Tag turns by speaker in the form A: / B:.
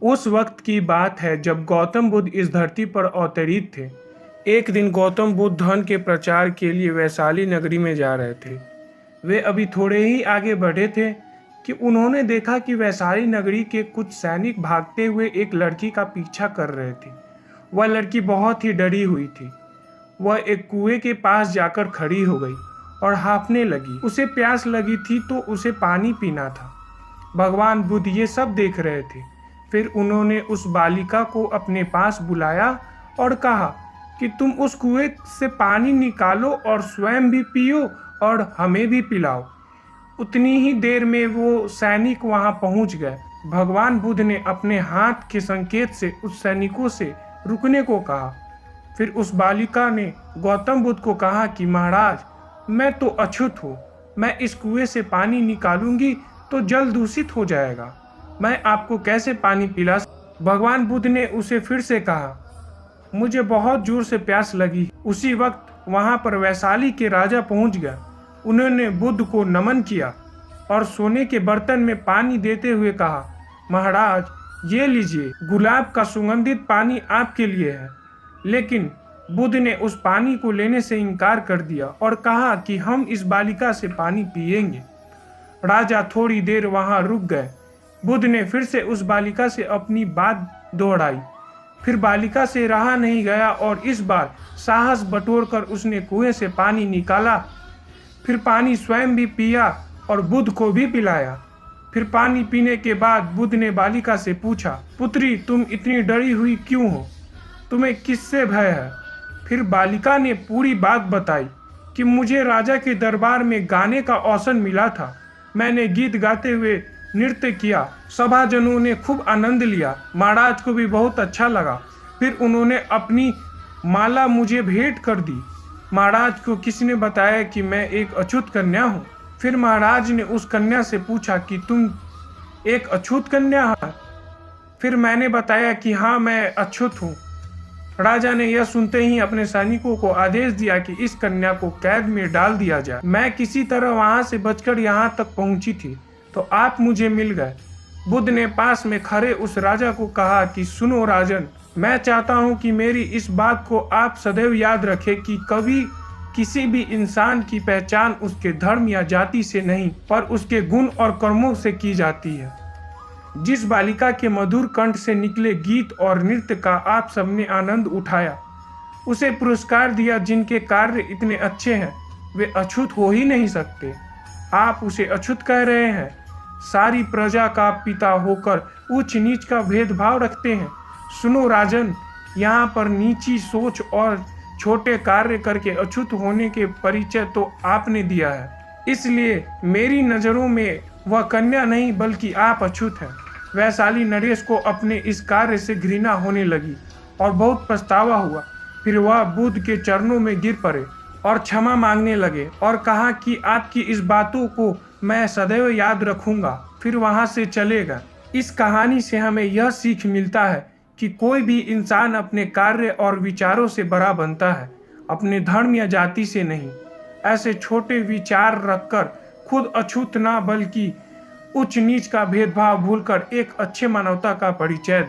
A: उस वक्त की बात है जब गौतम बुद्ध इस धरती पर अवतरित थे। एक दिन गौतम बुद्ध धन के प्रचार के लिए वैशाली नगरी में जा रहे थे। वे अभी थोड़े ही आगे बढ़े थे कि उन्होंने देखा कि वैशाली नगरी के कुछ सैनिक भागते हुए एक लड़की का पीछा कर रहे थे। वह लड़की बहुत ही डरी हुई थी। वह एक कुएं के पास जाकर खड़ी हो गई और हांफने लगी। उसे प्यास लगी थी तो उसे पानी पीना था। भगवान बुद्ध ये सब देख रहे थे। फिर उन्होंने उस बालिका को अपने पास बुलाया और कहा कि तुम उस कुएं से पानी निकालो और स्वयं भी पियो और हमें भी पिलाओ। उतनी ही देर में वो सैनिक वहां पहुंच गए। भगवान बुद्ध ने अपने हाथ के संकेत से उस सैनिकों से रुकने को कहा। फिर उस बालिका ने गौतम बुद्ध को कहा कि महाराज, मैं तो अछूत हूँ। मैं इस कुएं से पानी निकालूंगी तो जल दूषित हो जाएगा। मैं आपको कैसे पानी पिला? भगवान बुद्ध ने उसे फिर से कहा, मुझे बहुत जोर से प्यास लगी। उसी वक्त वहां पर वैशाली के राजा पहुंच गए। उन्होंने बुद्ध को नमन किया और सोने के बर्तन में पानी देते हुए कहा, महाराज ये लीजिए, गुलाब का सुगंधित पानी आपके लिए है। लेकिन बुद्ध ने उस पानी को लेने से इनकार कर दिया और कहा कि हम इस बालिका से पानी पिएंगे। राजा थोड़ी देर वहां रुक गए। बुद्ध ने फिर से उस बालिका से अपनी बात दोहराई। फिर बालिका से रहा नहीं गया और इस बार साहस बटोरकर उसने कुएं से पानी निकाला। फिर पानी स्वयं भी पिया और बुद्ध को भी पिलाया। फिर पानी पीने के बाद बुद्ध ने बालिका से पूछा, पुत्री, तुम इतनी डरी हुई क्यों हो? तुम्हें किससे भय है? फिर बालिका ने पूरी बात बताई कि मुझे राजा के दरबार में गाने का अवसर मिला था। मैंने गीत गाते हुए नृत्य किया। सभाजनों ने खूब आनंद लिया। महाराज को भी बहुत अच्छा लगा। फिर उन्होंने अपनी माला मुझे भेंट कर दी। महाराज को किसने बताया कि मैं एक अछूत कन्या हूँ? फिर महाराज ने उस कन्या से पूछा कि तुम एक अछूत कन्या है? फिर मैंने बताया कि हाँ, मैं अछूत हूँ। राजा ने यह सुनते ही अपने सैनिकों को आदेश दिया कि इस कन्या को कैद में डाल दिया जाए। मैं किसी तरह वहां से बचकर यहाँ तक पहुंची थी तो आप मुझे मिल गए। बुद्ध ने पास में खड़े उस राजा को कहा कि सुनो राजन, मैं चाहता हूं कि मेरी इस बात को आप सदैव याद रखें कि कभी किसी भी इंसान की पहचान उसके धर्म या जाति से नहीं, पर उसके गुण और कर्मों से की जाती है। जिस बालिका के मधुर कंठ से निकले गीत और नृत्य का आप सबने आनंद उठाया, उसे पुरस्कार दिया। जिनके कार्य इतने अच्छे हैं वे अछूत हो ही नहीं सकते। आप उसे अछूत कह रहे हैं। सारी प्रजा का पिता होकर उच्च नीच का भेदभाव रखते हैं। सुनो राजन, यहाँ पर नीची सोच और छोटे कार्य करके अछूत होने के परिचय तो आपने दिया है। इसलिए मेरी नज़रों में वह कन्या नहीं बल्कि आप अछूत हैं। वैशाली नरेश को अपने इस कार्य से घृणा होने लगी और बहुत पछतावा हुआ। फिर वह बुद्ध के चरणों में गिर पड़े और क्षमा मांगने लगे और कहा कि आपकी इस बातों को मैं सदैव याद रखूंगा। फिर वहां से चलेगा। इस कहानी से हमें यह सीख मिलता है कि कोई भी इंसान अपने कार्य और विचारों से बड़ा बनता है, अपने धर्म या जाति से नहीं। ऐसे छोटे विचार रखकर खुद अछूत ना बल्कि उच्च नीच का भेदभाव भूलकर एक अच्छे मानवता का परिचय दे।